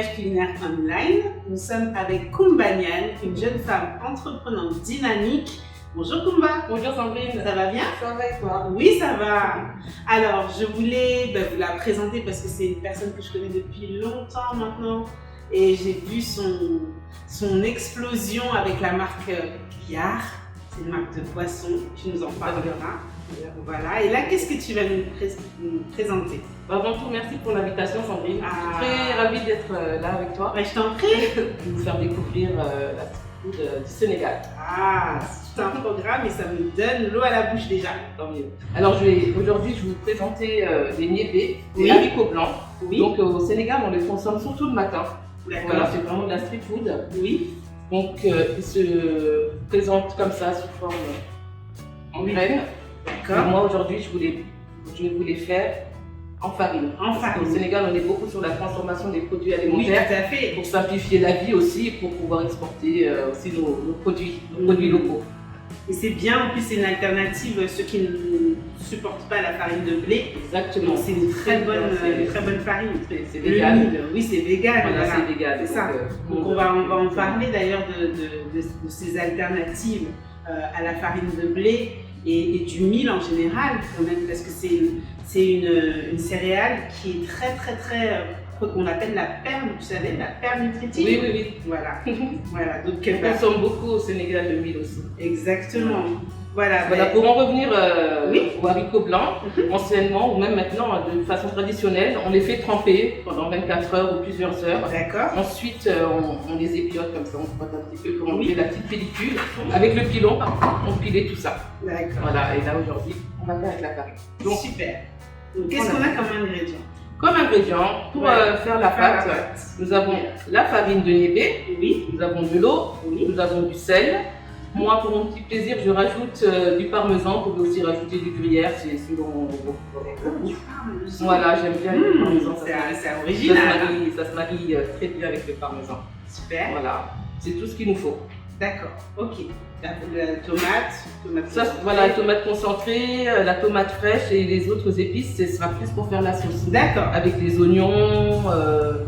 voyage culinaire online. Nous sommes avec Koumba Niane, une jeune femme entreprenante dynamique. Bonjour Koumba. Bonjour Sandrine. Ça va bien? Ça va et toi? Oui, ça va. Alors, je voulais vous la présenter parce que c'est une personne que je connais depuis longtemps maintenant. Et j'ai vu son explosion avec la marque Billard. C'est une marque de poisson. Tu nous en parleras. Voilà. Et là, qu'est-ce que tu vas nous présenter? Avant tout, merci pour l'invitation Sandrine. Je suis très ravie d'être là avec toi. Je t'en prie. De vous faire découvrir la street food du Sénégal. Ah, c'est un programme et ça me donne l'eau à la bouche déjà. Tant mieux. Alors aujourd'hui, je vais vous présenter des niébés, des Oui. haricots blancs. Oui. Donc au Sénégal, on les consomme surtout le matin. D'accord. Voilà, c'est vraiment de la street food. Oui. Donc ils se présentent comme ça sous forme en Oui. graines. D'accord. Moi aujourd'hui, je vais vous les faire en farine. En Parce farine. qu'au Sénégal, on est beaucoup sur la transformation des produits Oui, alimentaires tout à fait. pour simplifier la vie aussi, pour pouvoir exporter aussi nos produits locaux. Et c'est bien, en plus c'est une alternative, ceux qui ne supportent pas la farine de blé. Exactement. Donc c'est une très bonne farine. C'est Le vegan. mil, oui c'est vegan. Voilà, Voilà. c'est vegan. C'est ça. Donc on va en parler d'ailleurs de ces alternatives à la farine de blé et du mil en général quand même, parce que c'est une céréale qui est très qu'on appelle la perle, vous savez, la perle nutritive. Oui, oui, oui. Voilà. Voilà. Donc On consomme beaucoup au Sénégal le mil aussi. exactement. Voilà. Voilà, pour en revenir Oui. aux haricots blancs, anciennement ou même maintenant de façon traditionnelle, on les fait tremper pendant 24 heures ou plusieurs heures. D'accord. Ensuite, on les épiote comme ça, on frotte un petit peu pour enlever Oui. la petite pellicule. Avec le pilon, on pilait tout ça. D'accord. Voilà, et là aujourd'hui, on va faire avec la farine. Donc, Super. Donc, qu'est-ce qu'on a comme ingrédient? comme ingrédient, pour faire la pâte, nous avons la farine de niébé, Oui. nous avons de l'eau, Oui. nous avons du sel. Moi, pour mon petit plaisir, je rajoute du parmesan. Vous pouvez aussi rajouter du gruyère, c'est selon vos goûts. Voilà, j'aime bien le parmesan. C'est original. Ça se marie très bien avec le parmesan. Super. Voilà, c'est tout ce qu'il nous faut. D'accord. Ok. La tomate. Ça, voilà, la tomate concentrée, la tomate fraîche et les autres épices, ce sera plus pour faire la sauce. D'accord. Avec les oignons.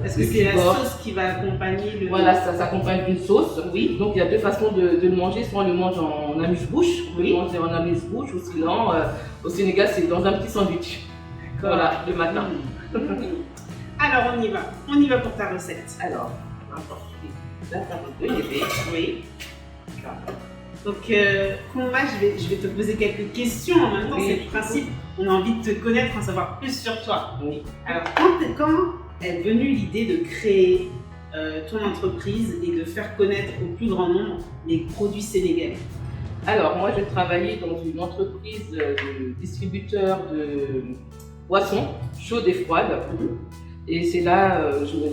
Est-ce que le c'est la piment. sauce qui va accompagner le... Voilà, ça s'accompagne d'une sauce. Oui. Donc il y a deux façons de le manger. Soit on le mange en amuse-bouche, on peut Oui. le manger en amuse-bouche, ou sinon au Sénégal c'est dans un petit sandwich. D'accord. Voilà, le matin. Alors on y va pour ta recette. Alors, on va porter la farine de niébé. Oui. Donc, Koumba, je vais te poser quelques questions en même temps. Oui. C'est le principe. On a envie de te connaître, en savoir plus sur toi. Oui. Alors, quand est venue l'idée de créer ton entreprise et de faire connaître au plus grand nombre les produits sénégalais? Alors, moi, je travaillais dans une entreprise de distributeur de boissons chaudes et froides. Et c'est là,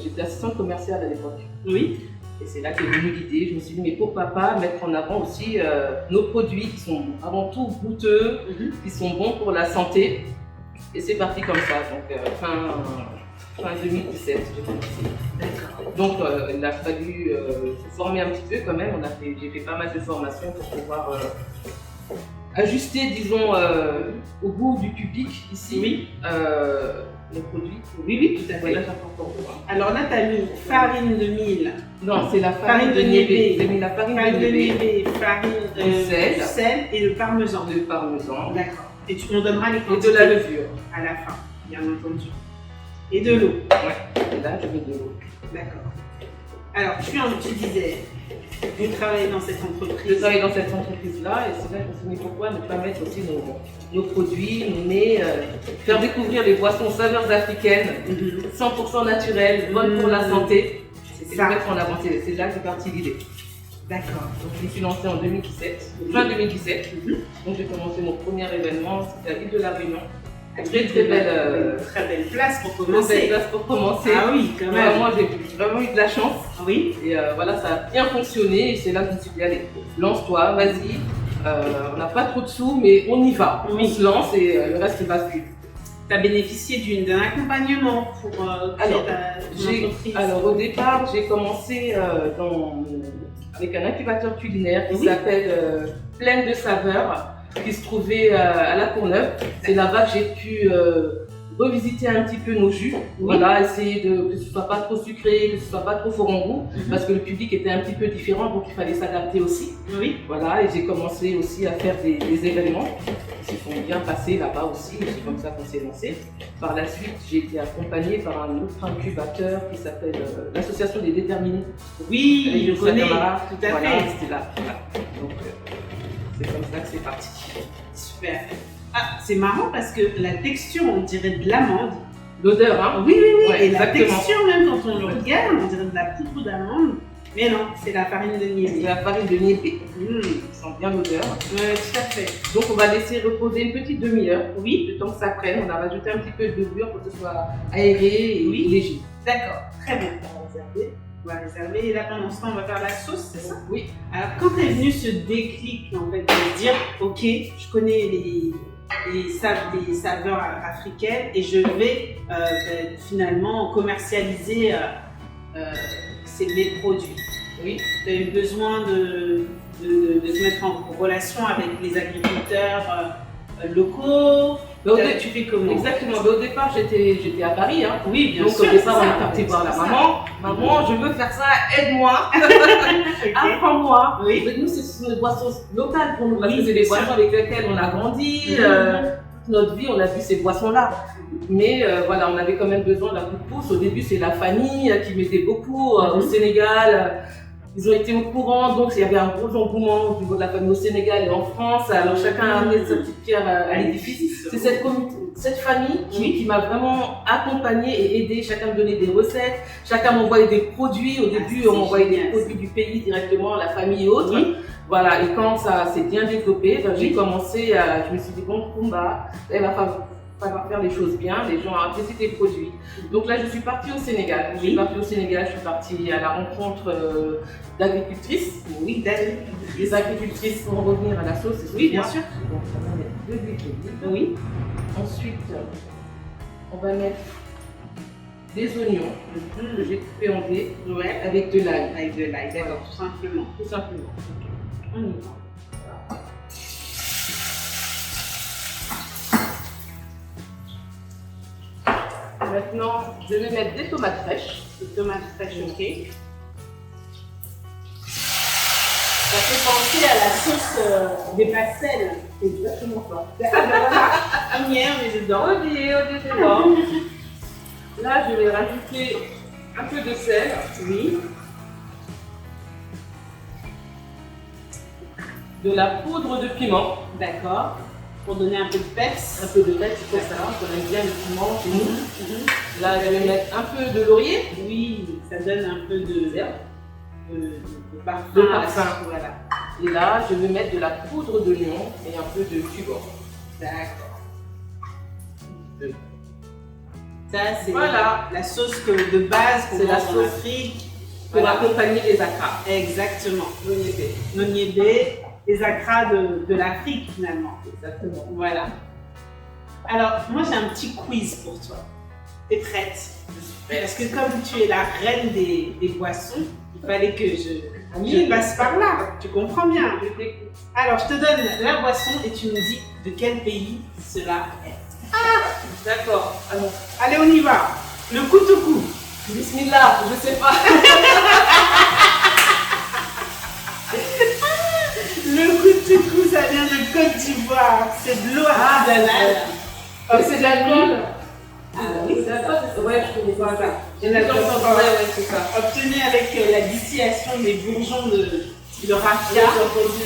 j'étais assistante commerciale à l'époque. Oui. Et c'est là qu'est venue l'idée. Je me suis dit, mais pourquoi pas mettre en avant aussi nos produits qui sont avant tout goûteux, qui sont bons pour la santé. Et c'est parti comme ça. Donc, fin 2017, j'ai commencé. Donc, il a fallu se former un petit peu quand même. J'ai fait pas mal de formations pour pouvoir ajuster, disons, au goût du public ici. Oui. Les produits. Oui, tout à fait. Voilà, j'apprends pour moi. Alors là, tu as mis farine de mil. Non, c'est la farine de niébé. J'ai mis la farine de niébé, farine de Du sel et le parmesan. de parmesan D'accord. Et tu m'en donneras les et quantités de la levure. à la fin, bien entendu. Et de l'eau. Ouais. Et là, je mets de l'eau. D'accord. Alors, tu disais, tu travailles dans cette Je entreprise. travaille dans cette entreprise-là et c'est là que je me suis dit pourquoi ne pas mettre aussi nos produits, nos mets, faire découvrir les boissons aux saveurs africaines, 100% naturelles, bonnes pour la santé. C'est Et ça. le mettre en avant, c'est là que est partie l'idée. D'accord. Donc je me suis lancée en 2017, fin 2017. Donc j'ai commencé mon premier événement, c'était à l'île de la Réunion. Très belle place pour commencer. belle place pour commencer. Ah oui, quand même. Moi j'ai vraiment eu de la chance. Oui. Et voilà, ça a bien fonctionné et c'est là que je me suis dit, allez, lance-toi, vas-y. On n'a pas trop de sous, mais on y va. Oui. On se lance et le reste va suivre. Tu as bénéficié d'un accompagnement pour créer ton entreprise. Alors au départ, j'ai commencé avec un incubateur culinaire qui s'appelle Pleine de saveurs, qui se trouvait à La Courneuve. C'est là-bas que j'ai pu revisiter un petit peu nos jus. Voilà, essayer que ce soit pas trop sucré, que ce soit pas trop fort en goût, parce que le public était un petit peu différent, donc il fallait s'adapter aussi. Oui. Voilà, et j'ai commencé aussi à faire des événements qui se sont bien passés là-bas aussi, et c'est comme ça qu'on s'est lancé. Par la suite, j'ai été accompagnée par un autre incubateur qui s'appelle l'Association des Déterminés. Oui, je connais, tout à voilà, fait. C'était là. Voilà. Donc, c'est comme ça que c'est parti. Super. Ah, c'est marrant parce que la texture, on dirait de l'amande. L'odeur, hein? Oui, oui, oui. Ouais, et exactement. la texture, même quand on le regarde, on dirait de la poudre d'amande. Mais non, c'est la farine de niébé. C'est la farine de niébé. Ça sent bien l'odeur. Oui, tout à fait. Donc, on va laisser reposer une petite demi-heure. Oui. Le temps que ça prenne, on va rajouter un petit peu de levure pour que ce soit aéré et léger. D'accord, très bien. On va réserver. Et là, pendant ce temps, on va faire la sauce, c'est ça? Oui. Alors, quand est venu ce déclic, en fait, de dire, ok, je connais les saveurs africaines et je vais finalement commercialiser mes produits. Oui. Tu as eu besoin de te mettre en relation avec les agriculteurs locaux. Tu fais comment? Exactement. Mais au départ, j'étais à Paris. Hein. Oui, bien donc, sûr. Donc, au départ, on est parti voir la maman. Maman, je veux faire ça, aide-moi. Okay. Apprends-moi. Oui. Mais nous, c'est une boisson locale pour nous, parce que c'est des boissons avec lesquelles on a grandi. Toute notre vie, on a bu ces boissons-là. Mais voilà, on avait quand même besoin d'un coup de pouce. Au début, c'est la famille qui m'aidait beaucoup au Sénégal. Ils ont été au courant, donc il y avait un gros engouement au niveau de la famille au Sénégal et en France. Alors chacun a amené sa petite pierre à l'édifice. C'est cette famille qui m'a vraiment accompagnée et aidée. Chacun me donnait des recettes, chacun m'envoyait des produits. Au début, on m'envoyait des produits du pays directement, la famille et autres. Voilà, et quand ça s'est bien développé, j'ai commencé à. Je me suis dit, bon, Kumba, il va falloir faire les choses bien, les gens ont apprécié tes produits. Donc là, je suis partie au Sénégal. Je suis partie à la rencontre d'agricultrices. Oui, les agricultrices vont revenir à la sauce. Oui, bien sûr. Donc, on va mettre de l'huile d'olive. Oui. Ensuite, on va mettre des oignons que j'ai coupés en dés avec de l'ail. Avec de l'ail, d'accord, tout simplement. Tout simplement. On y va. Maintenant, je vais mettre des tomates fraîches. Des tomates fraîches, ok. Ça fait penser à la sauce des pastels. C'est exactement ça. On y est, on est dedans. On y est dedans. Là, je vais rajouter un peu de sel. Oui. De la poudre de piment. D'accord. Pour donner un peu de peps. Un peu de peps, c'est ça. On aime bien le piment chez nous. Là, je vais mettre un peu de laurier. Oui, ça donne un peu de parfum. De parfum. Voilà. Et là, je vais mettre de la poudre d'oignon et un peu de tubo. D'accord. Ça, c'est la sauce de base qu'on mange en Afrique. Pour accompagner les acras. Exactement. Noniébé, les acras de l'Afrique finalement. Exactement. Voilà. Alors, moi j'ai un petit quiz pour toi. T'es prête? Parce que comme tu es la reine des boissons, il fallait que je passe par là. Tu comprends bien? Alors, je te donne la boisson et tu me dis de quel pays cela est. D'accord. Allez, on y va. Le koutoukou. Bismillah, je sais pas. Le koutoukou, ça vient de Côte d'Ivoire. C'est de l'eau artisanale. C'est de l'alcool. Ah oui, c'est ça. Ouais, je connais pas ça. C'est ça. Obtenu avec la distillation des bourgeons de raffia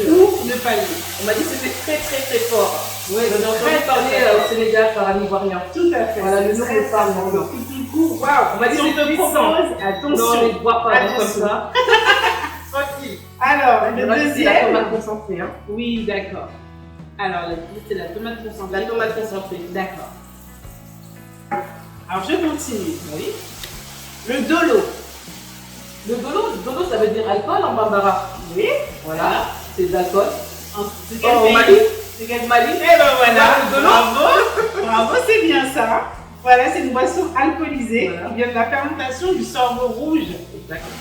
ou de palmier. On m'a dit que c'était très très très fort. Oui, j'en ai entendu parler au Sénégal par un Ivoirien. Tout à fait. Voilà, le nom de parle. Le koutoukou, waouh. On m'a dit que c'était propose. Attention. Non, mais ne bois pas comme ça. Tranquille. Alors, le deuxième. C'est la tomate concentrée. Hein. Oui, d'accord. Alors, c'est la tomate concentrée. La tomate concentrée. D'accord. Alors, je continue. Oui. Le dolo. Le dolo, ça veut dire alcool en bambara. Oui. Voilà, c'est de l'alcool. C'est quel pays? Mali. C'est quel Mali? Eh ben voilà, le dolo. Bravo, c'est bien ça. Voilà, c'est une boisson alcoolisée qui vient de la fermentation du sorgho rouge.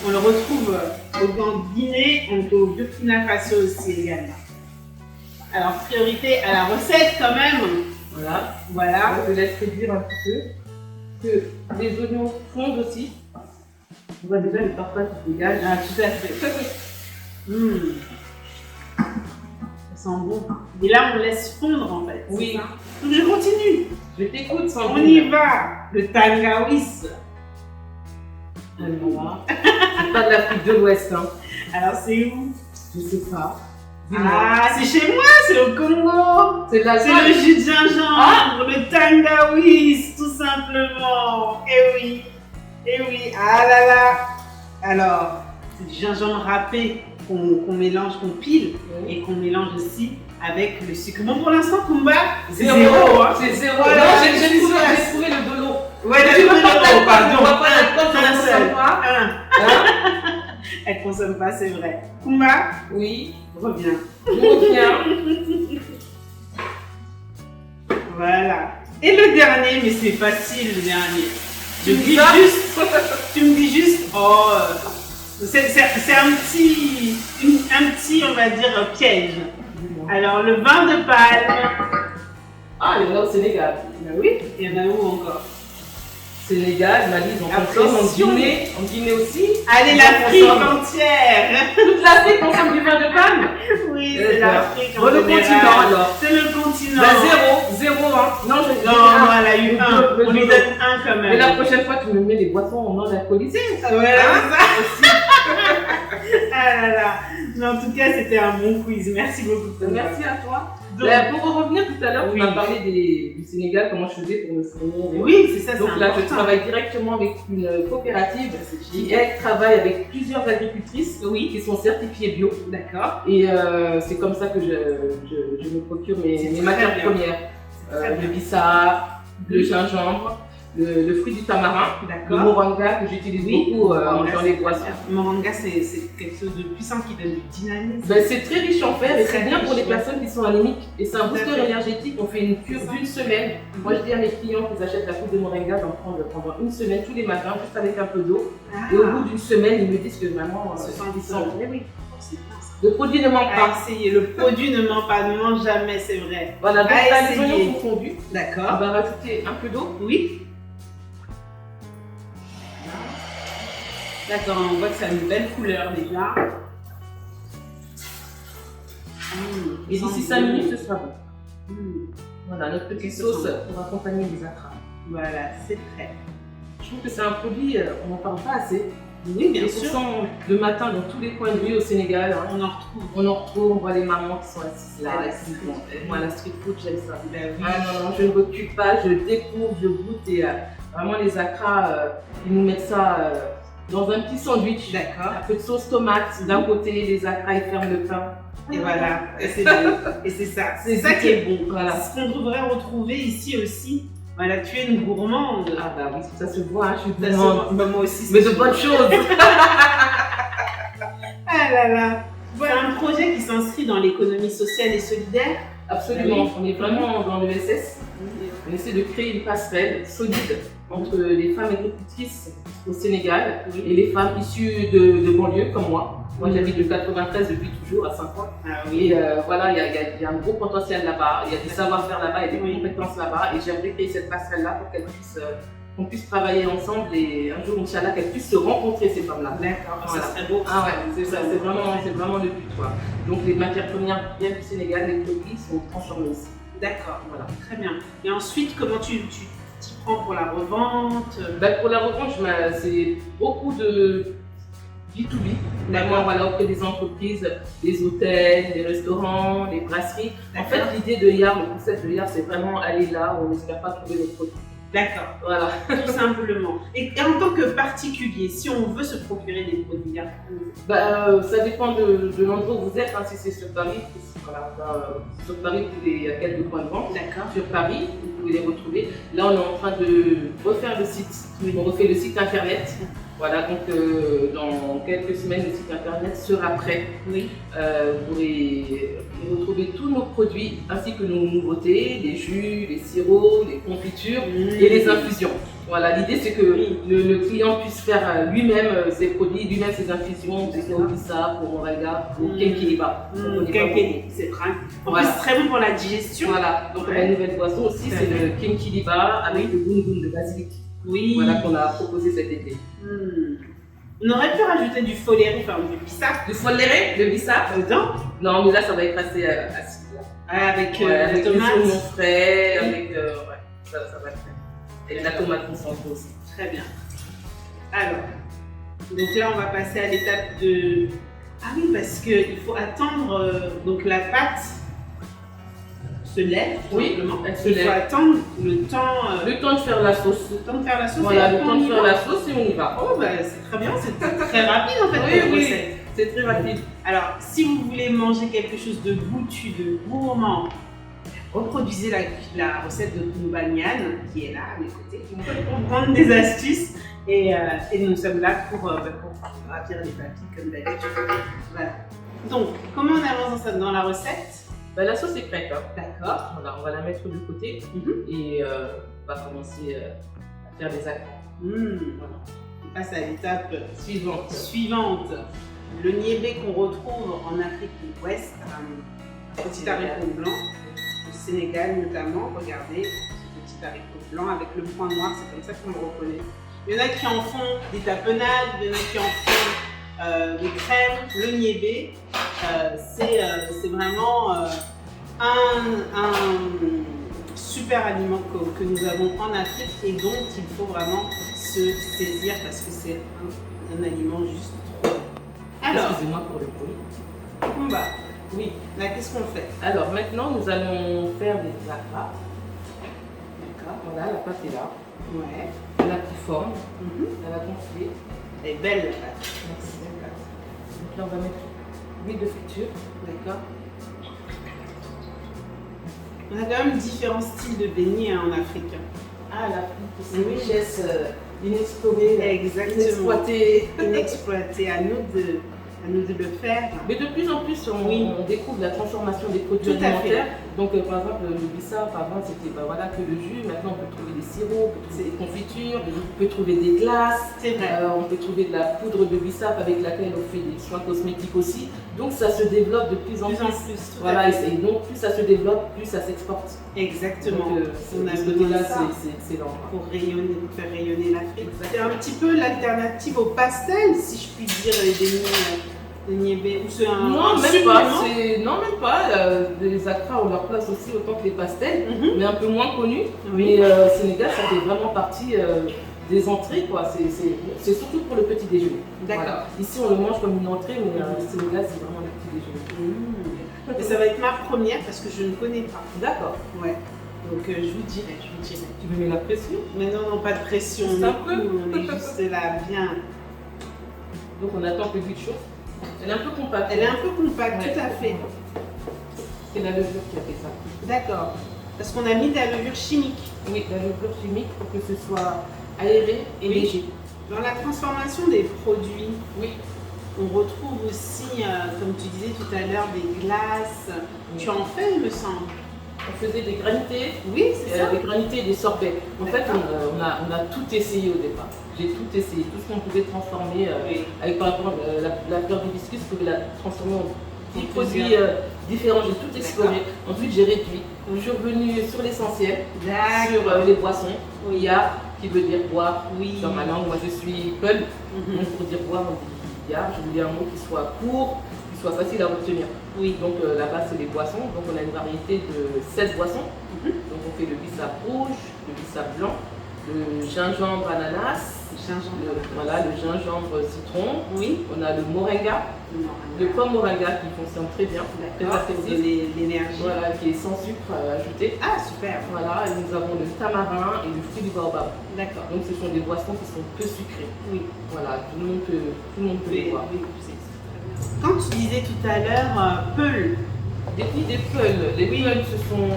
On le retrouve en Guinée, au Burkina Faso aussi également. Alors, priorité à la recette quand même. Voilà. Voilà. Je laisse réduire un petit peu. Que les oignons fondent aussi. On voit déjà le parfum qui se dégage. Ah, tout à fait. Ça sent bon. Et là, on laisse fondre en fait. Oui. Donc je continue. Je t'écoute, Sandrine. On y va. Le tangawis. Voilà. C'est pas de l'Afrique de l'Ouest. Hein. Alors c'est où? Je sais pas. Ah, c'est chez moi, c'est au Congo. C'est le jus de gingembre, le tangawis, tout simplement. Eh oui, ah là là. Alors, c'est du gingembre râpé qu'on mélange, qu'on pile et qu'on mélange aussi avec le sucre. Bon, pour l'instant, Kumba, c'est zéro. Hein. C'est zéro. Voilà, J'ai trouvé le de l'eau. Ouais, tu veux pas l'eau, pardon. On va pas la Elle consomme pas, c'est vrai. Kumba, oui, reviens. Je reviens. Voilà. Et le dernier, mais c'est facile le dernier. Tu me dis juste, oh, c'est un petit, on va dire, piège. Alors, le vin de palme. Ah, il y en a au Sénégal. Ben oui, il y en a où encore? Sénégal, Mali, on consomme en Guinée aussi. Allez, l'Afrique entière. Toute l'Afrique consomme du vin de palme. Oui, c'est l'Afrique en le continent alors. C'est le continent. Bah, zéro, hein. Non, elle a eu un. On lui donne un quand même. Mais la prochaine fois, tu me mets les boissons non alcoolisées. Ouais, c'est ça. Ah là là. Mais en tout cas, c'était un bon quiz. Merci beaucoup. Merci à toi. Donc, pour revenir tout à l'heure, tu m'as parlé du Sénégal, comment je faisais pour me fournir. Oui, c'est ça. Donc là, je travaille directement avec une coopérative qui, elle, travaille avec plusieurs agricultrices qui sont certifiées bio. D'accord. Et c'est comme ça que je me procure mes matières premières. Le bissap, le gingembre, le fruit du tamarin, le moringa que j'utilise beaucoup dans les boissons. Le moringa, c'est quelque chose de puissant qui donne du dynamisme. Ben, c'est très riche en fer et c'est bien pour les personnes qui sont anémiques. Et c'est un booster énergétique. On fait une cure d'une semaine. Moi, je dis à mes clients qu'ils achètent la poudre de moringa d'en prendre pendant une semaine tous les matins, juste avec un peu d'eau. Et au bout d'une semaine, ils me disent que vraiment, se sent différent. Oui. Le produit ne ment pas. Essayez. Le produit ne ment pas, ne ment jamais, c'est vrai. Voilà, donc là, les oignons sont fondus. D'accord. On va rajouter un peu d'eau. Oui. D'accord, on voit que ça a une belle couleur déjà. Et d'ici 5 minutes, ce sera bon. Voilà, notre petite sauce pour accompagner les acras. Voilà, c'est prêt. Je trouve que c'est un produit, on n'en parle pas assez. Oui, bien sûr. Le matin, dans tous les coins de rue au Sénégal, hein, on en retrouve. On voit les mamans qui sont assises là. Moi, la street food, j'aime ça. Ben oui. Ah non, je ne recule pas, je découvre, je goûte et vraiment les acras, ils nous mettent ça dans un petit sandwich. D'accord. Un peu de sauce tomate d'un côté, les acras, ils ferment le pain. Et voilà, et c'est bon. Et c'est ça. C'est ça qui est bon. Voilà. Ce qu'on devrait retrouver ici aussi. Voilà, tu es une gourmande. Ah bah oui, ça se voit, hein, je suis gourmande. Bah, moi aussi. Mais de bonnes choses. Ah là là. Voilà un projet qui s'inscrit dans l'économie sociale et solidaire. Absolument, on est vraiment dans l'ESS. On essaie de créer une passerelle solide entre les femmes agricultrices au Sénégal et les femmes issues de banlieue comme moi. Moi, j'habite de 93 depuis toujours, à 5 ans. Ah, oui. Et voilà, il y a un gros potentiel là-bas, il y a des savoir-faire là-bas, il y a des compétences là-bas. Et j'aimerais créer cette passerelle-là pour qu'on puisse travailler ensemble et un jour, Inch'Allah, qu'elles puissent se rencontrer, ces femmes-là. D'accord, voilà. Ça serait beau. Ah ouais, c'est ça, c'est vraiment le but. Quoi. Donc, les matières premières viennent du Sénégal, les produits sont transformés ici. D'accord, voilà, très bien. Et ensuite, comment tu t'y prends pour la revente? Pour la revente, c'est beaucoup de B2B, vraiment auprès des entreprises, des hôtels, des restaurants, des brasseries. En fait, l'idée de YAR, le concept de YAR, c'est vraiment aller là où on n'espère pas trouver nos produits. D'accord, voilà. Tout simplement. Et en tant que particulier, si on veut se procurer des produits YAR, ça dépend de l'endroit où vous êtes. Hein, si c'est sur Paris, sur Paris, vous pouvez à quelques points de vente. D'accord. Sur Paris, vous pouvez les retrouver. Là, on est en train de refaire le site. On refait le site internet. Voilà, donc dans quelques semaines, le site internet sera prêt. Oui. Vous pourrez retrouver tous nos produits ainsi que nos nouveautés, les jus, les sirops, les confitures et les infusions. Voilà, l'idée c'est que le client puisse faire lui-même ses produits, lui-même ses infusions, que ce soit au bissap, au moringa, au kenkiliba. C'est vrai. En plus, c'est très bon pour la digestion. Voilà, donc la nouvelle boisson aussi, c'est le kenkiliba avec le boum de basilic. Oui. Voilà qu'on a proposé cet été. On aurait pu rajouter du foléré, enfin du bissap. Du foléré, le bissap dedans? Non, mais là ça va être assez acide. Avec avec la tomate. des oignons frais, avec ça va être fait. Et la tomate concentrée aussi. Très bien. Alors, donc là on va passer à l'étape de. Ah oui, parce qu'il faut attendre donc la pâte se lève, oui, elle se lève. Il faut attendre le temps de faire la sauce. Le temps de faire la sauce. Voilà, le temps de faire la sauce et on y va. Oh bah c'est très bien, c'est très rapide en fait. Oui, c'est très rapide. Alors, si vous voulez manger quelque chose de goûtu, de gourmand, reproduisez la recette de Kumbanian qui est là à mes côtés, pour prendre des astuces et nous sommes là pour ravir les papilles comme d'habitude. Voilà. Donc, comment on avance dans la recette? La sauce est prête. Hein. D'accord. Voilà, on va la mettre de côté et on va commencer à faire les actes. Voilà. On passe à l'étape suivante. Le niébé qu'on retrouve en Afrique de l'Ouest, un petit haricot blanc, au Sénégal notamment. Regardez ce petit haricot blanc avec le point noir, c'est comme ça qu'on le reconnaît. Il y en a qui en font des tapenades, il y en a qui en font des crèmes. Le niébé, c'est vraiment un super aliment que nous avons en Afrique et dont il faut vraiment se saisir parce que c'est un aliment juste trop bon. Alors, excusez-moi pour le bruit. Oui, là qu'est-ce qu'on fait? Alors maintenant nous allons faire des akra. D'accord. Voilà, la pâte est là. Ouais. Elle a pris forme. Elle va gonfler. Elle est belle la pâte. Merci. Donc là on va mettre l'huile de friture. D'accord. On a quand même différents styles de beignets en Afrique. Ah, l'Afrique, c'est une richesse inexplorée, inexploitée. À nous de le faire. Mais de plus en plus, on découvre la transformation des produits alimentaires. Donc, par exemple, le bissap, avant, c'était que le jus. Maintenant, on peut trouver des sirops, on peut trouver des confitures, on peut trouver des glaces. C'est vrai. On peut trouver de la poudre de bissap avec laquelle on fait des soins cosmétiques aussi. Donc, ça se développe de plus en plus. Voilà, et donc, plus ça se développe, plus ça s'exporte. Exactement. Donc, on a ce côté-là, c'est excellent. Pour faire rayonner l'Afrique. C'est un petit peu l'alternative au pastel, si je puis dire, les beignets. Le niébé, ou c'est non, même pas. Les akra ont leur place aussi autant que les pastels, mais un peu moins connus. Mais au Sénégal, ça fait vraiment partie des entrées, quoi. C'est surtout pour le petit déjeuner. D'accord. Voilà. Ici, on le mange comme une entrée, mais au Sénégal, c'est vraiment le petit déjeuner. Et ça va être ma première parce que je ne connais pas. D'accord. Ouais. Donc je vous dirai. Tu me mets la pression? Mais non, pas de pression. C'est un peu. On est juste là, bien. Donc on attend que l'huile chauffe. Elle est un peu compacte. Tout à fait. C'est la levure qui a fait ça. D'accord. Parce qu'on a mis de la levure chimique. Oui, la levure chimique pour que ce soit aéré et léger. Dans la transformation des produits, on retrouve aussi, comme tu disais tout à l'heure, des glaces. Tu en fais, il me semble. On faisait des granités. Oui, c'est ça. Des granités et des sorbets. En fait, on a tout essayé au départ. J'ai tout essayé, tout ce qu'on pouvait transformer avec par exemple la fleur d'hibiscus, je pouvais la transformer en petits produits différents. J'ai tout exploré. Ensuite, j'ai réduit. Je suis revenue sur l'essentiel, sur les boissons. Ya, qui veut dire boire. Dans ma langue, moi je suis peul. Donc pour dire boire, on dit ya. Je voulais un mot qui soit court, qui soit facile à retenir. Donc là-bas, c'est les boissons. Donc on a une variété de 16 boissons. Donc on fait le bissap rouge, le bissap blanc, le gingembre ananas, le gingembre citron. On a le moringa, le pomme moringa qui fonctionne très bien, très accessible, l'énergie. Voilà, qui est sans sucre ajouté. Ah super. Voilà, et nous avons le tamarin et le fruit du baobab. D'accord. Donc ce sont des boissons qui sont peu sucrées. Voilà, tout le monde peut les boire. Quand tu disais tout à l'heure Peul. Des peuls. Les peuls, ce sont.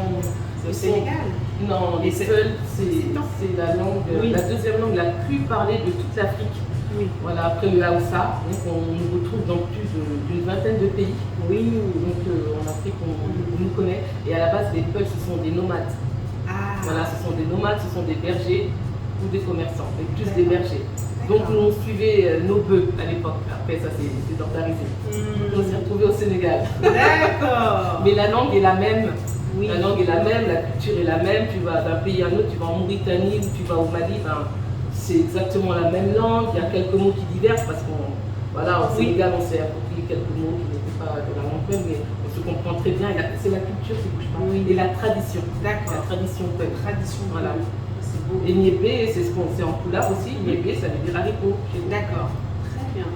C'est au Sénégal. Non, les peuls, c'est la langue, la deuxième langue la plus parlée de toute l'Afrique. Oui. Voilà, après le Haoussa, donc on nous retrouve dans plus d'une vingtaine de pays. Oui. Donc en Afrique, on nous connaît. Et à la base, les Peuls, ce sont des nomades. Ah. Voilà, ce sont des nomades, ce sont des bergers ou des commerçants, mais plus des bergers. Donc nous, on suivait nos bœufs à l'époque. Après, ça c'est dordarisé. On s'est retrouvés au Sénégal. D'accord. Mais la langue est la même. Oui. La langue est la même, la culture est la même. Tu vas d'un pays à un autre, tu vas en Mauritanie ou tu vas au Mali, ben, c'est exactement la même langue. Il y a quelques mots qui divergent parce qu'au Sénégal, on s'est approprié quelques mots qui n'étaient pas de la langue peul, mais on se comprend très bien. C'est la culture qui bouge pas. Oui. Et la tradition. D'accord. La tradition peul. Tradition. Voilà. C'est beau. Et niébé, c'est ce qu'on sait en poulard aussi. Niébé, ça veut dire haricot. D'accord. Très bien.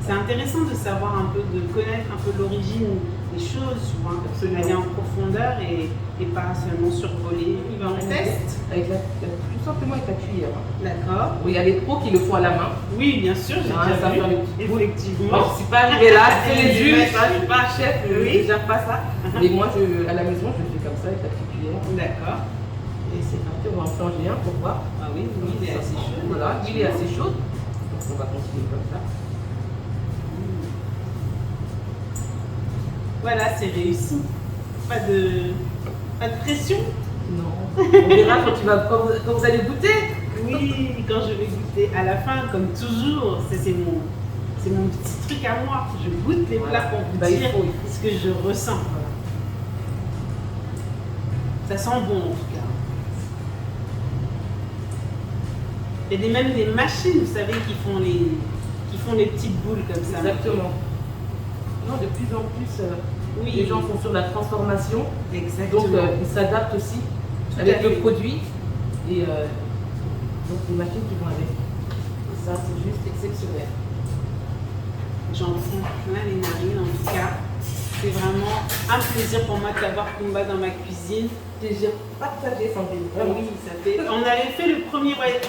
C'est intéressant de savoir un peu, de connaître un peu l'origine des choses, tu vois, aller en profondeur et pas seulement survoler. On teste Tout simplement avec la cuillère. D'accord. Oui, il y a les pros qui le font à la main. Oui, bien sûr, j'ai déjà vu. Effectivement. Moi, je ne suis pas arrivée là, c'est les jus, je ne suis pas chef, oui. je gère pas ça. Mais moi, à la maison, je fais comme ça avec la petite cuillère. D'accord. Et c'est parti, on va en changer un pour voir. Ah oui, l'huile est assez chaude. Voilà, l'huile est assez chaude. Donc on va continuer comme ça. Voilà, c'est réussi. Pas de pression. Non. On verra quand vous allez goûter. Oui, quand je vais goûter. À la fin, comme toujours, c'est mon petit truc à moi. Je goûte les plats pour vous dire ce que je ressens. Voilà. Ça sent bon en tout cas. Il y a même des machines, vous savez, qui font les petites boules comme ça. Exactement. Non, de plus en plus, les gens sont sur la transformation. Exactement. Donc, ils s'adaptent aussi avec le produit. Et donc, les machines qui vont avec. Et ça, c'est juste exceptionnel. J'en prends plein les narines, en tout cas. C'est vraiment un plaisir pour moi de t'avoir Kumba dans ma cuisine. Plaisir partagé, Sandrine. Oui, ça fait. On avait fait le premier voyage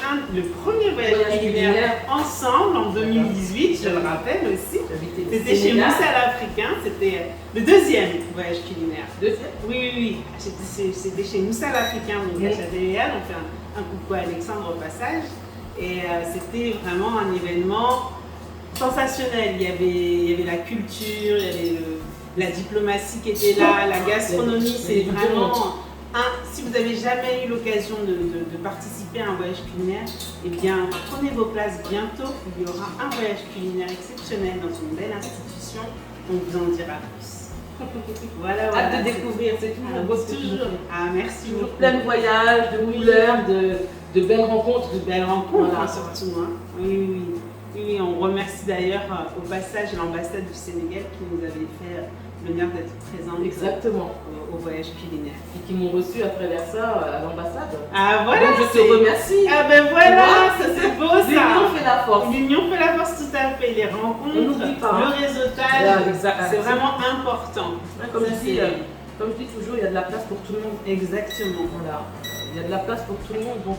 culinaire ensemble en 2018, je le rappelle aussi. C'était chez Moussa l'Africain, c'était le deuxième voyage culinaire. Deuxième? Oui. C'était chez Moussa l'Africain, donc à Châtelet-Léal. On fait un coucou à Alexandre au passage. Et c'était vraiment un événement sensationnel. Il y avait la culture, il y avait la diplomatie qui était là, la gastronomie, c'est vraiment. Si vous n'avez jamais eu l'occasion de participer à un voyage culinaire, eh bien, prenez vos places bientôt. Il y aura un voyage culinaire exceptionnel dans une belle institution. On vous en dira plus. Voilà. Hâte de découvrir, c'est toujours. Merci beaucoup. Plein de voyages, de couleurs, de belles rencontres. De belles rencontres, voilà. Surtout. Hein. Oui, on remercie d'ailleurs au passage l'ambassade du Sénégal qui nous avait fait l'honneur d'être présente. Exactement. Au voyage culinaire. Et qui m'ont reçu à travers ça à l'ambassade. Ah voilà. Donc, je te remercie. Ah ben voilà, ça c'est beau ça. L'union fait la force. L'union fait la force, tout à fait. Les rencontres, le réseautage, c'est vraiment important. Comme je dis toujours, il y a de la place pour tout le monde. Exactement. Voilà. Il y a de la place pour tout le monde, donc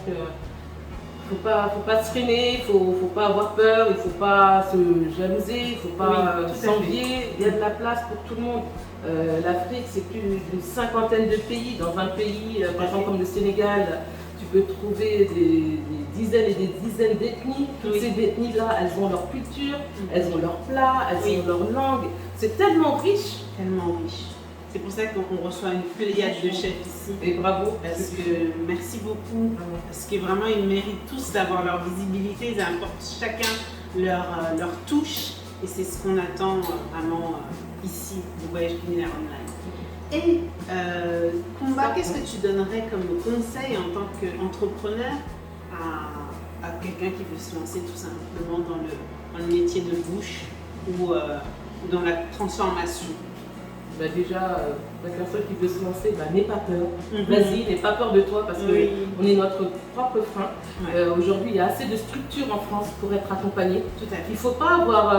faut pas se freiner, il faut pas avoir peur, il faut pas se jalouser, il faut pas s'envier. Il y a de la place pour tout le monde. L'Afrique, c'est plus d'une cinquantaine de pays. Dans un pays, par exemple comme le Sénégal, tu peux trouver des dizaines et des dizaines d'ethnies. Toutes ces ethnies-là, elles ont leur culture, elles ont leurs plats, elles ont leur langue. C'est tellement riche. Tellement riche. C'est pour ça qu'on reçoit une pléiade de chefs ici. Et bravo. Merci beaucoup. Parce que vraiment, ils méritent tous d'avoir leur visibilité. Ils apportent chacun leur touche. Et c'est ce qu'on attend vraiment ici, au voyage culinaire online. Et Kumba, qu'est-ce que tu donnerais comme conseil en tant qu'entrepreneur à quelqu'un qui veut se lancer tout simplement dans le métier de bouche ou dans la transformation? Déjà, la personne qui veut se lancer, n'aie pas peur. Vas-y, n'aie pas peur de toi parce qu'on est notre propre frein. Aujourd'hui, il y a assez de structures en France pour être accompagné. Il ne faut pas avoir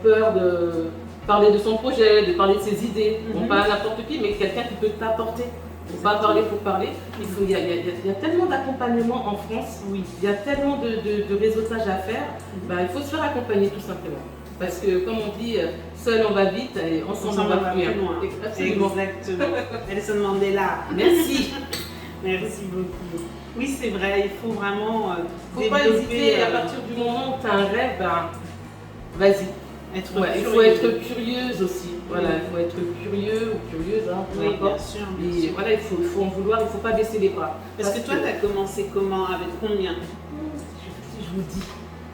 peur de parler de son projet, de parler de ses idées. On parle à n'importe qui, mais quelqu'un qui peut t'apporter. Il ne faut pas parler pour parler. Il y a tellement d'accompagnement en France, il y a tellement de réseautage à faire. Il faut se faire accompagner tout simplement. Parce que, comme on dit, seul on va vite et ensemble on va plus loin. Exactement. Nelson Mandela. Merci. Merci beaucoup. Oui, c'est vrai, il faut vraiment Faut pas hésiter, à partir du moment où tu as un rêve, ben, vas-y. Il faut être curieuse aussi. Voilà, il faut être curieux ou curieuse, hein, peu oui, importe. bien sûr. Et voilà, il faut en vouloir, il ne faut pas baisser les bras. Parce que toi, tu as commencé comment? Avec combien? Si je vous dis.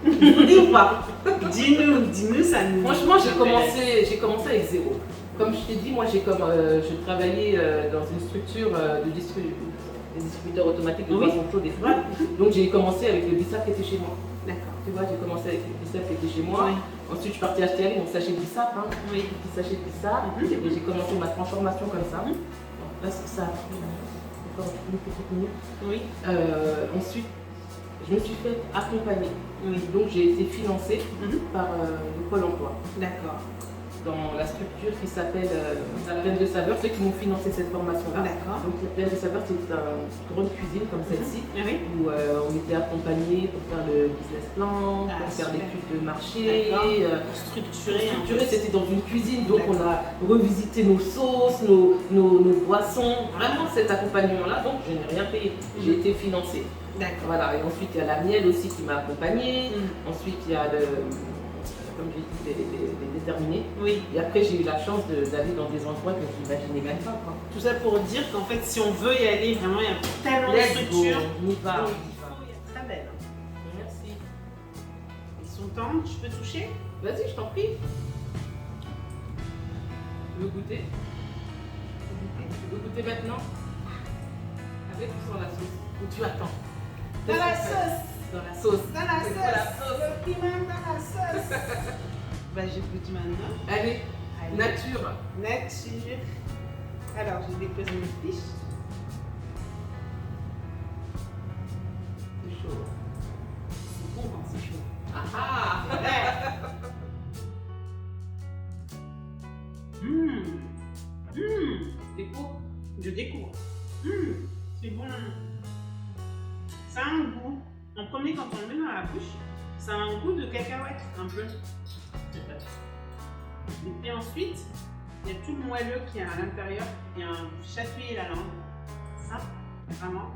Je vous dis ou pas? Dis-nous, ça nous. Franchement, j'ai commencé avec zéro. Comme je t'ai dit, moi, je travaillais dans une structure de distributeurs automatiques de boissons chaudes et froides. Donc, j'ai commencé avec le bissap qui était chez moi. D'accord. Tu vois, j'ai commencé avec le bissap qui était chez moi. Oui. Ensuite, je suis partie acheter mon sachet de bissap, hein, Oui. petit sachet de bissap. Et j'ai commencé ma transformation comme ça. Bon, là, ça a pris encore une petite minute. Oui. Ensuite, je me suis fait accompagner. Oui. Donc, j'ai été financée par le Pôle emploi. D'accord. Dans la structure qui s'appelle la Plaine de Saveur, ceux qui m'ont financé cette formation-là. D'accord. Donc, la Plaine de Saveur, c'est une grande cuisine comme celle-ci, Oui. où on était accompagnés pour faire le business plan, pour faire l'étude de marché. Structuré, c'était dans une cuisine, donc on a revisité nos sauces, nos boissons, vraiment cet accompagnement-là, donc je n'ai rien payé, j'ai été financée. D'accord. Voilà, et ensuite il y a la miel aussi qui m'a accompagnée, ensuite il y a comme j'ai dit, les déterminés. Oui. Et après, j'ai eu la chance d'aller dans des endroits que je n'imaginais même pas. Quoi. Tout ça pour dire qu'en fait, si on veut y aller, vraiment, il y a tellement de structures. On y va. Très belle. Merci. Ils sont tendres, je peux toucher? Vas-y, je t'en prie. Tu veux goûter? Tu veux goûter maintenant? Avec ou sans la sauce? Ou tu attends? Dans la sauce. Dans la sauce. Dans la sauce. Le piment dans la sauce. Bah, je goûte maintenant. Allez, nature. Nature. Alors, je dépose mes fiches. C'est chaud. C'est bon quand c'est chaud. Ah ah. Découvre. Je découvre. C'est bon. Ça a un goût. En premier, quand on le met dans la bouche, ça a un goût de cacahuète, un peu. Et puis ensuite, il y a tout le moelleux qui est à l'intérieur, qui vient chatouiller la langue. Ça, vraiment.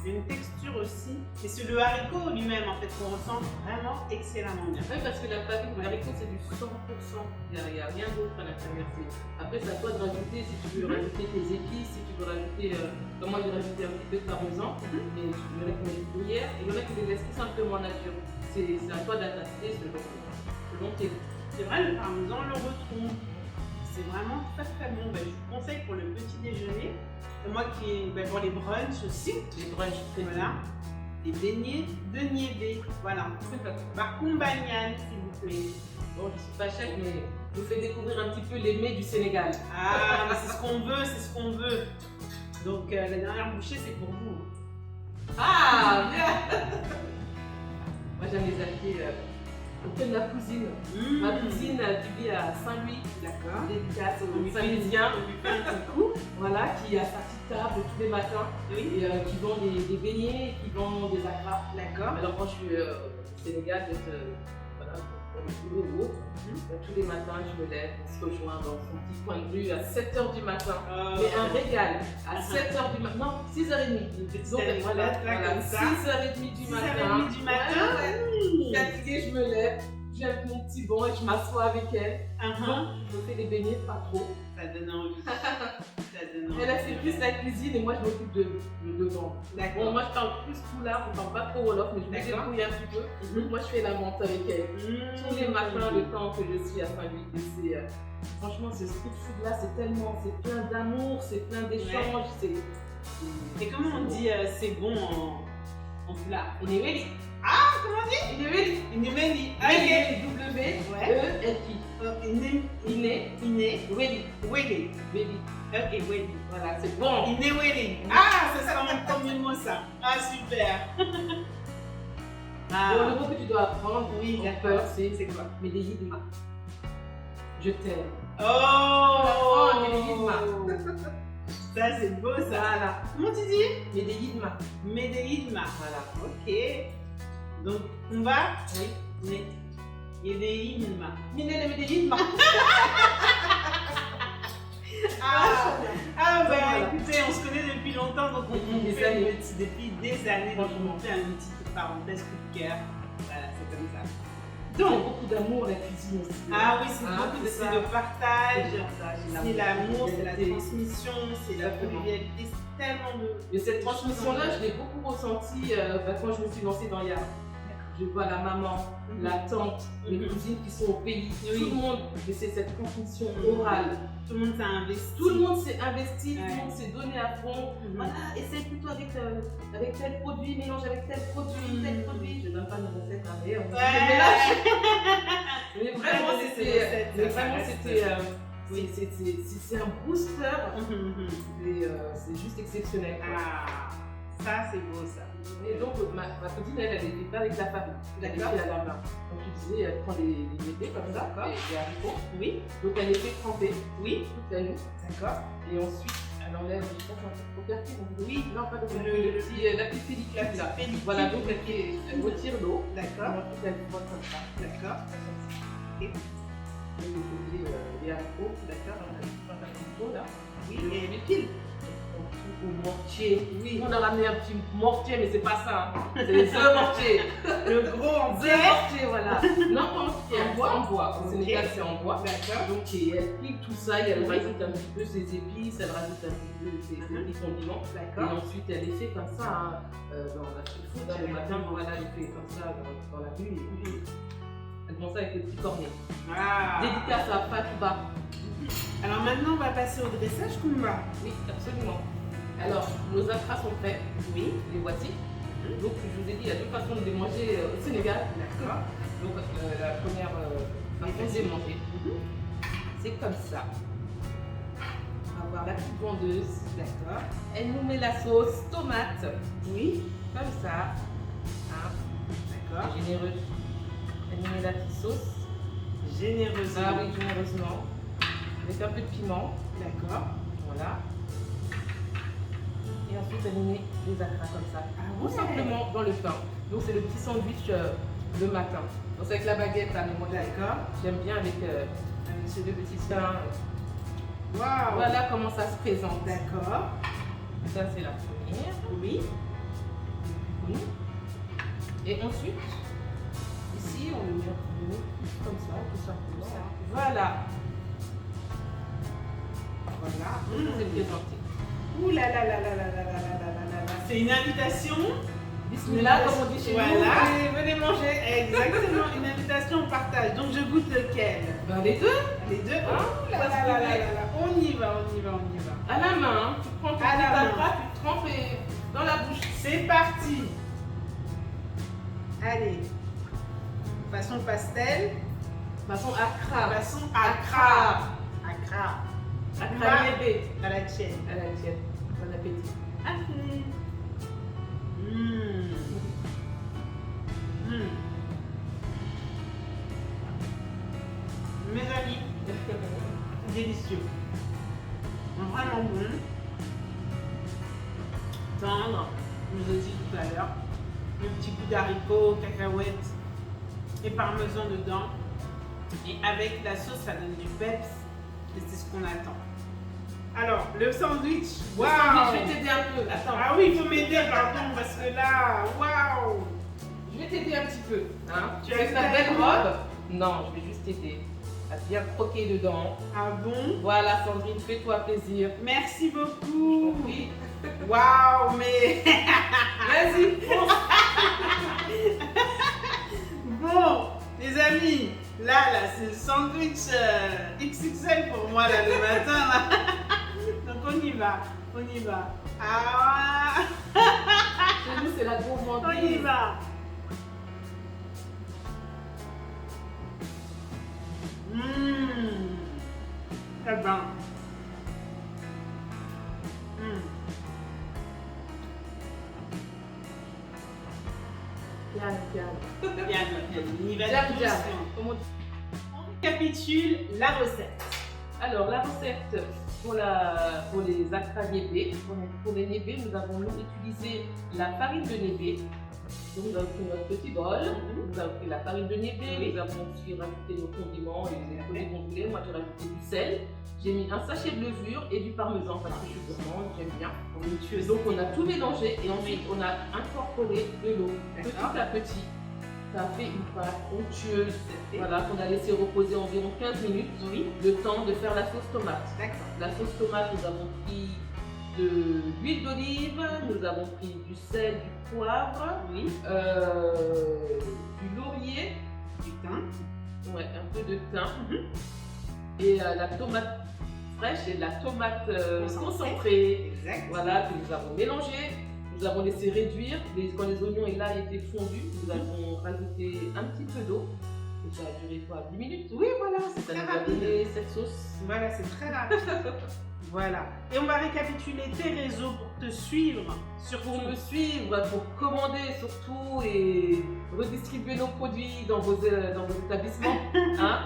Il y a une texture aussi. Et c'est le haricot lui-même, en fait, qu'on ressent vraiment excellemment bien. Oui, parce que la farine de haricot, c'est du 100%. Il n'y a rien d'autre à l'intérieur. Après, c'est à toi de rajouter, si tu veux rajouter tes épices, si tu veux rajouter, comme moi j'ai rajouté un petit peu de parmesan, et tu peux mettre une gruyère, et le mec il les laisse tout simplement nature. C'est à toi d'adapter selon tes goûts. C'est vrai, le parmesan, on le retrouve. C'est vraiment très très bon. Ben, je vous conseille pour le petit déjeuner. Moi pour les brunchs aussi. Les brunchs, voilà. Les beignets de niébé. Voilà. Par Kumbanian, s'il vous plaît. Bon, je ne suis pas chef, mais je vous fais découvrir un petit peu les mets du Sénégal. Ah, mais c'est ce qu'on veut, c'est ce qu'on veut. Donc la dernière bouchée, c'est pour vous. Ah, bien. Moi, j'aime les appeler auprès de ma cousine. Ma cousine qui vit à Saint-Louis. D'accord. Dédicace aux Saint-Louisiens. Voilà, qui a sa petite table tous les matins. Oui. Et qui vend des beignets, qui vend des acras. D'accord. Alors, quand je suis au Sénégal, voilà, pour le boulot ou autre, tous les matins, je me lève, on se rejoint dans son petit coin de rue à 7h du matin. Mais un régal, à 7h du matin, non, 6h30. Donc voilà, 6h30 du matin. 6h30 du matin. Fatiguée, je me lève, j'aime mon petit banc et je m'assois avec elle. Donc, je me fais des beignets, pas trop. Ça donne envie. Elle a fait plus la cuisine et moi je m'occupe de devant. D'accord. Bon, moi je parle plus poulard, je parle pas trop wolof, mais je me débrouille un petit peu. Donc moi je fais la menthe avec elle. Tous les matins, le temps que je suis à Saint-Louis. Franchement, ce street food là, c'est plein d'amour, c'est plein d'échanges. Et comment on dit c'est bon en foulard? Ineweli. Ah, comment on dit? Ineweli. Ineweli. W-E-L-I. Ineweli. Weli. Ok, Weli. Voilà, c'est bon. Ineweli. Ah, c'est ça quand même comme le mot ça. Ah, super. Bon, le mot que tu dois apprendre, oui, d'accord, c'est quoi? Medellin. Je t'aime. Oh, Medellin. Ça, c'est beau ça. Voilà. Comment tu dis? Medellin. Medellin. Voilà. Ok. Donc, on va? Oui. Medellin. Medellin. Ah, bah écoutez, on se connaît depuis longtemps, donc on depuis des années, donc on fait une petite parenthèse coup de cœur. Voilà, c'est comme ça. Donc, beaucoup d'amour la cuisine aussi. Ah oui, c'est beaucoup, c'est le partage, c'est l'amour, c'est la transmission, c'est la convivialité, c'est tellement de... Et cette transmission-là, je l'ai beaucoup ressentie quand je me suis lancée dans Yara. Je vois la maman, la tante, les cousines qui sont au pays, tout le monde, et c'est cette transmission orale. Tout le monde s'est investi. Tout le monde s'est investi, tout le monde s'est donné à fond. Voilà, essaye plutôt avec tel produit, mélange avec tel produit, tel produit. Je ne donne pas de recette à rien, on mais vraiment, c'est un booster. C'est juste exceptionnel. Ça, c'est beau ça. Et donc, ma copine, elle fait pas avec la farine. Elle fait à la main. Donc, tu disais, elle prend des étés comme ça, des haricots. Oui. Donc, elle les fait tremper. Oui. Toute la nuit. D'accord. Et ensuite, elle enlève, je pense, au persil. Oui. Non, pas le la petite pellicule. La petite pellicule. Voilà, donc elle retire l'eau. D'accord. Ensuite, elle voit comme ça. D'accord. Et les haricots. D'accord. Dans la petite là. Oui. Et les piles. Au mortier. Oui. On a ramené un petit mortier, mais c'est pas ça. C'est le mortier. Le gros entier. Mortier, voilà. Non, pas mortier, en bois. Au Sénégal, c'est en bois. D'accord. Donc, elle pique tout ça et elle rajoute un petit peu ses épices, elle rajoute un petit peu ses petits condiments. D'accord. Et ensuite, elle les fait comme ça dans la food. Le matin, voilà, elle fait comme ça dans la rue. Et elle commence avec le petit cornet. Dédicace à Fatouba. Alors maintenant, on va passer au dressage Kumba. Oui, absolument. Alors, nos acras sont prêts. Oui. Les voici. Donc, je vous ai dit, il y a deux façons de les manger au Sénégal. D'accord. Donc, la première façon de les manger, c'est comme ça. On va voir la petite vendeuse. D'accord. Elle nous met la sauce tomate. Oui. Comme ça. Hein. D'accord. Généreuse. Elle nous met la petite sauce. Généreusement. Ah oui, généreusement. Avec un peu de piment. D'accord. Voilà. Et ensuite, elle met les acras comme ça. Tout simplement dans le pain. Donc, c'est le petit sandwich le matin. Donc, c'est avec la baguette, là, mais moi, j'aime bien avec ce deux petits pains. Wow. Voilà comment ça se présente. D'accord. Ça, c'est la première. Oui. Et ensuite, ici, on le met comme ça, tout simplement. Voilà. Voilà. C'est présenté. Ouh là là là là là là là là là là. C'est une invitation. Bismillah, comme on dit chez nous. Venez manger. Exactement, une invitation au partage. Donc je goûte lequel? Les deux. Les deux. Oh là là là là là. On y va, on y va, on y va. À la main, tu prends ton petit acra, tu trempes dans la bouche. C'est parti. Allez. Façon pastel. Façon acra. Façon acra. Acra. Acra bébé. À la tienne. À la tienne. Bon appétit. Allez. Mes amis, délicieux. Vraiment bon. Tendre, je vous ai dit tout à l'heure. Le petit goût d'haricots, cacahuètes et parmesan dedans. Et avec la sauce, ça donne du peps. Et c'est ce qu'on attend. Alors, le sandwich. Waouh! Je vais t'aider un peu. Attends. Ah oui, il faut m'aider, pardon, parce que là, waouh! Je vais t'aider un petit peu. Hein? Tu as avec ta belle robe? Non, je vais juste t'aider à bien croquer dedans. Ah bon? Voilà, Sandrine, fais-toi plaisir. Merci beaucoup. Oui. Waouh, mais. Vas-y. Bon, les amis, là, c'est le sandwich XXL pour moi, là, le matin, là. Donc, on y va, on y va. Ah! Chez nous, c'est la gourmandise. On y va. Très bien. Bien. On y va doucement. On récapitule la recette. Alors, la recette pour les acras niébés. Pour les niébés, nous avons utilisé la farine de niébé, Donc nous avons pris notre petit bol, nous avons pris la farine de niébé, Oui. nous avons aussi rajouté nos condiments et les produits qu'on voulait. Moi j'ai rajouté du sel, j'ai mis un sachet de levure et du parmesan parce que je suis gourmande, j'aime bien. Et donc on a tout mélangé et ensuite on a incorporé de l'eau petit à petit. Ça a fait une pâte onctueuse, voilà, qu'on a laissé reposer environ 15 minutes, le temps de faire la sauce tomate. D'accord. La sauce tomate, nous avons pris de l'huile d'olive, nous avons pris du sel, du poivre, Oui. du laurier, Du thym. ouais, un peu de thym, et la tomate fraîche et la tomate concentrée. Exact. Voilà, que nous avons mélangé. Nous avons laissé réduire. Quand les oignons et l'ail étaient fondus, nous avons rajouté un petit peu d'eau. Et ça a duré quoi, 10 minutes? Oui, voilà, c'est Ça très nous a rapide. donné cette sauce. Voilà, c'est très rapide. Voilà. Et on va récapituler tes réseaux pour te suivre. Pour me suivre, pour commander surtout et redistribuer nos produits dans vos établissements. Hein.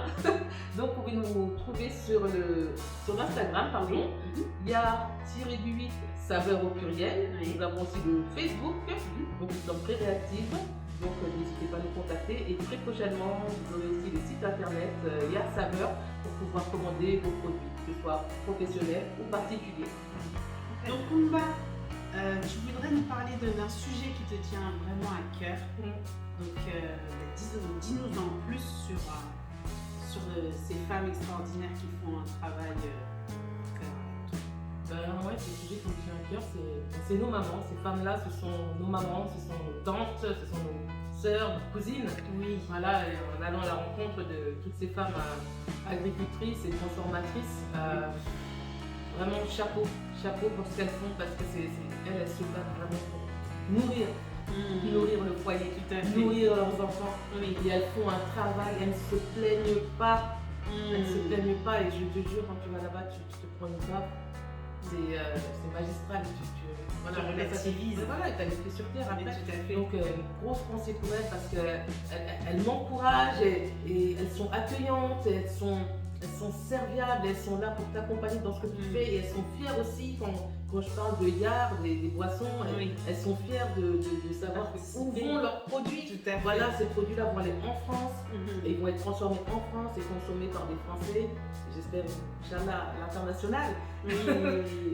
Donc vous pouvez nous trouver sur Instagram, pardon. Yar-8 saveur au pluriel. Oui. Nous avons aussi le Facebook. Donc nous sommes très réactifs. Donc n'hésitez pas à nous contacter. Et très prochainement, vous aurez aussi le site internet Yar Saveur pour pouvoir commander vos produits, que ce soit professionnels ou particuliers. Donc Kumba, tu voudrais nous parler d'un sujet qui te tient vraiment à cœur. Donc dis-nous en plus sur ces femmes extraordinaires qui font un travail Ouais, c'est le sujet qui me tient à cœur, c'est nos mamans. Ces femmes-là, ce sont nos mamans, ce sont nos tantes, ce sont nos sœurs, nos cousines. Oui. Voilà, et en allant à la rencontre de toutes ces femmes agricultrices et transformatrices, vraiment chapeau pour ce qu'elles font parce que elles se battent vraiment pour nourrir le foyer, nourrir leurs enfants. Oui. Et elles font un travail, elles ne se plaignent pas. Elles ne se plaignent pas et je te jure, quand tu vas là-bas, tu te prends une baffe. C'est magistral. Tu relativises. Voilà, tu as les pieds sur terre après. Tout à fait. Donc, une grosse pensée pour elles parce qu'elles m'encouragent et elles sont accueillantes, elles sont serviables, elles sont là pour t'accompagner dans ce que tu fais et elles sont fières aussi quand je parle de Yar, des boissons, elles sont fières de savoir où vont leurs produits. Tout à fait. Voilà, ces produits-là vont aller en France et ils vont être transformés en France et consommés par des Français, j'espère, Inch'Allah, à l'international.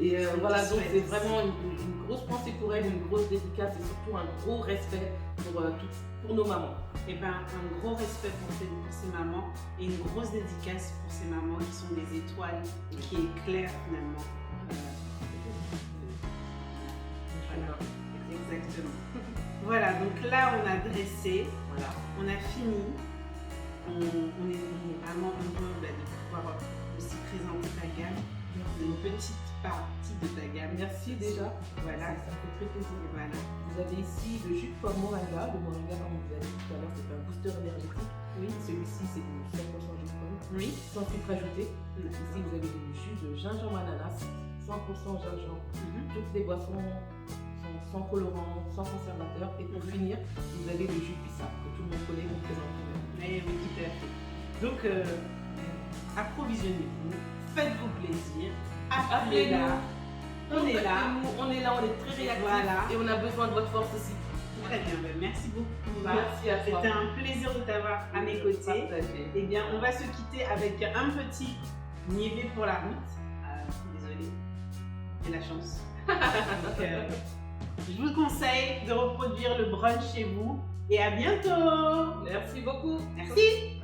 Et voilà, donc c'est vraiment une grosse pensée pour elles, une grosse dédicace et surtout un gros respect pour nos mamans. Et ben un gros respect pour ces mamans et une grosse dédicace pour ces mamans qui sont des étoiles et qui éclairent finalement. Voilà, exactement. Voilà, donc là on a dressé, Voilà. on a fini. On est vraiment heureux de pouvoir aussi présenter ta gamme, une petite partie de ta gamme. Merci déjà. Voilà, Ça me fait très plaisir. voilà. Vous avez ici le jus de pomme moringa. Le moringa, comme on vous a dit tout à l'heure, c'est un booster énergétique. Oui. Celui-ci, c'est du 100% jus de pomme, Oui. sans sucre ajouté. Ici, vous avez du jus de gingembre ananas, 100% gingembre. Toutes les boissons sont sans colorant, sans conservateur. Et pour finir, vous avez le jus de bissap que tout le monde connaît, vous présentez. Oui, tout à fait. Donc, approvisionnez-vous, faites-vous plaisir, appelez-la. On est là. On est là, on est très réactifs. Voilà. Et on a besoin de votre force aussi. Très bien, ben, merci beaucoup. Merci à toi. C'était un plaisir de t'avoir à mes côtés. Partagez. Eh bien, on va se quitter avec un petit niébé pour la route. Désolée, j'ai la chance. Donc, je vous conseille de reproduire le brunch chez vous. Et à bientôt. Merci beaucoup. Merci.